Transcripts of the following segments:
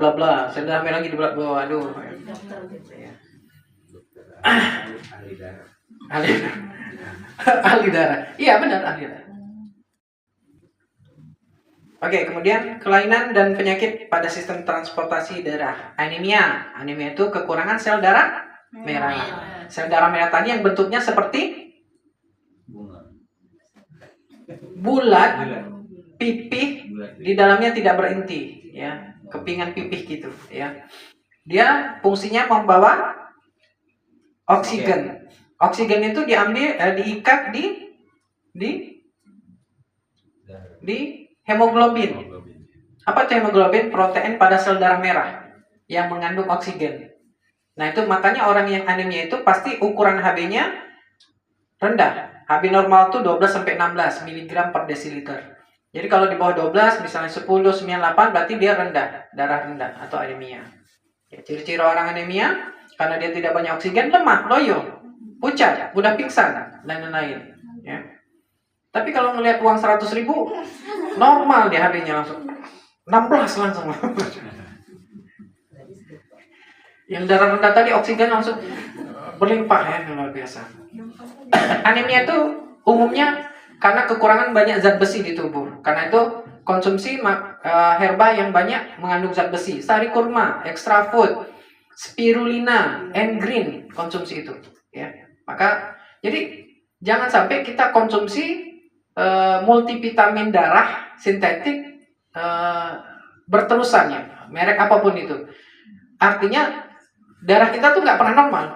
bla bla, sel darah merah jadi bla bla, aduh. Ahli darah. Iya benar, ahli darah. Oke, kemudian kelainan dan penyakit pada sistem transportasi darah. Anemia. Anemia itu kekurangan sel darah merah. Sel darah merah tadi yang bentuknya seperti bulat, pipih, di dalamnya tidak berinti, ya, kepingan pipih gitu, ya. Dia fungsinya membawa oksigen. Oksigen itu diambil, diikat di hemoglobin. Apa itu hemoglobin? Protein pada sel darah merah yang mengandung oksigen. Nah itu makanya orang yang anemia itu pasti ukuran Hb-nya rendah. Hb normal tuh 12-16 mg per desiliter. Jadi kalau di bawah 12, misalnya 10, 9, 8, berarti dia rendah, darah rendah atau anemia. Ya, ciri-ciri orang anemia, karena dia tidak banyak oksigen, lemah, loyo, pucat, mudah pingsan, dan lain-lain. Ya. Tapi kalau ngelihat uang 100.000, normal dia Hb-nya langsung 16 langsung. Yang darah rendah tadi oksigen langsung berlimpah, ya, luar biasa. Anemia itu umumnya karena kekurangan banyak zat besi di tubuh. Karena itu konsumsi herba yang banyak mengandung zat besi. Sari kurma, extra food, spirulina, and green, konsumsi itu. Ya, maka jadi jangan sampai kita konsumsi multivitamin darah sintetik berterusan, ya, merek apapun itu. Artinya darah kita tuh nggak pernah normal.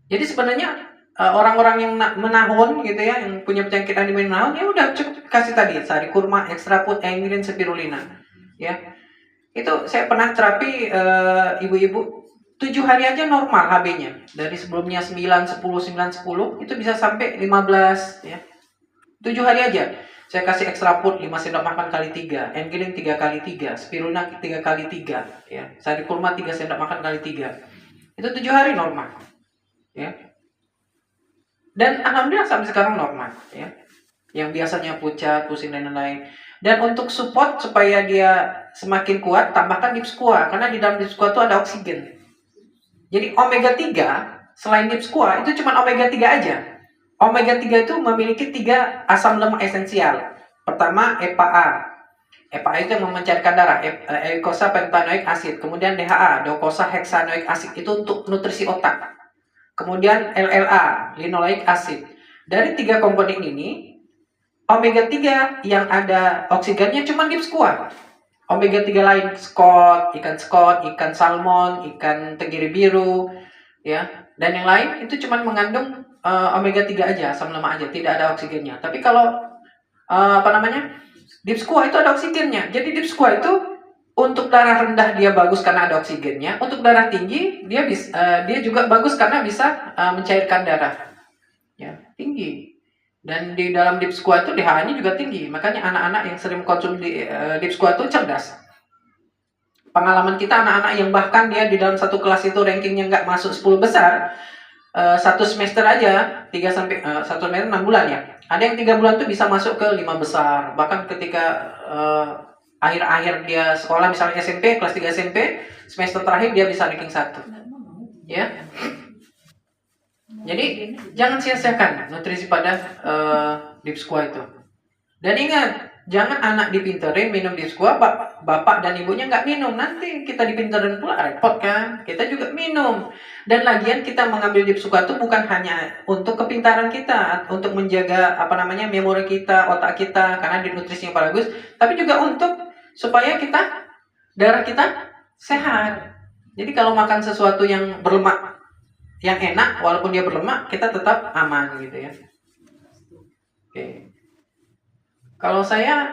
Jadi sebenarnya orang-orang yang menahun gitu ya, yang punya penyakit anemia menahun, ya udah cukup kasih tadi sari kurma, extra food, green, spirulina. Ya, itu saya pernah terapi ibu-ibu 7 hari aja normal Hb-nya. Dari sebelumnya 9, 10, 9, 10 itu bisa sampai 15, ya. 7 hari aja. Saya kasih extra food 5 sendok makan kali 3, green 3 kali 3, spirulina 3 kali 3, ya. Sari kurma 3 sendok makan kali 3. Itu 7 hari normal. Ya. Dan alhamdulillah sampai sekarang normal, ya. Yang biasanya pucat, pusing dan lain-lain. Dan untuk support supaya dia semakin kuat, tambahkan Dipsquat, karena di dalam Dipsquat itu ada oksigen. Jadi omega 3 selain Dipsquat itu cuma omega 3 aja. Omega 3 itu memiliki 3 asam lemak esensial. Pertama EPA. EPA itu yang memancarkan darah, eicosapentaenoic acid. Kemudian DHA, docosahexaenoic acid, itu untuk nutrisi otak. Kemudian LLA, linoleic acid. Dari 3 komponen ini, omega 3 yang ada oksigennya cuma Dipsquat. Omega 3 lain, skot, ikan salmon, ikan tenggiri biru, ya, dan yang lain itu cuma mengandung omega 3 aja, asam lemak aja, tidak ada oksigennya. Tapi kalau Dipsquat itu ada oksigennya. Jadi Dipsquat itu untuk darah rendah dia bagus karena ada oksigennya. Untuk darah tinggi dia juga bagus karena bisa mencairkan darah, ya, tinggi. Dan di dalam Dipsquat itu DHA-nya juga tinggi. Makanya anak-anak yang sering konsumsi Dipsquat itu cerdas. Pengalaman kita anak-anak yang bahkan dia di dalam satu kelas itu rankingnya nggak masuk 10 besar, satu semester aja 1 semester 6 bulan, ya. Ada yang 3 bulan tuh bisa masuk ke 5 besar. Bahkan ketika akhir-akhir dia sekolah, misalnya SMP, kelas 3 SMP, semester terakhir dia bisa ranking 1. Ya. Jadi jangan sia-siakan nutrisi pada Dipsquat itu. Dan ingat, jangan anak dipinterin minum Dipsquat, bapak dan ibunya nggak minum. Nanti kita dipinterin pula, repot kan? Kita juga minum. Dan lagian kita mengambil Dipsquat itu bukan hanya untuk kepintaran kita, untuk menjaga memori kita, otak kita, karena nutrisinya bagus, tapi juga untuk supaya darah kita sehat. Jadi kalau makan sesuatu yang berlemak, yang enak, walaupun dia berlemak, kita tetap aman gitu, ya. Oke. Kalau saya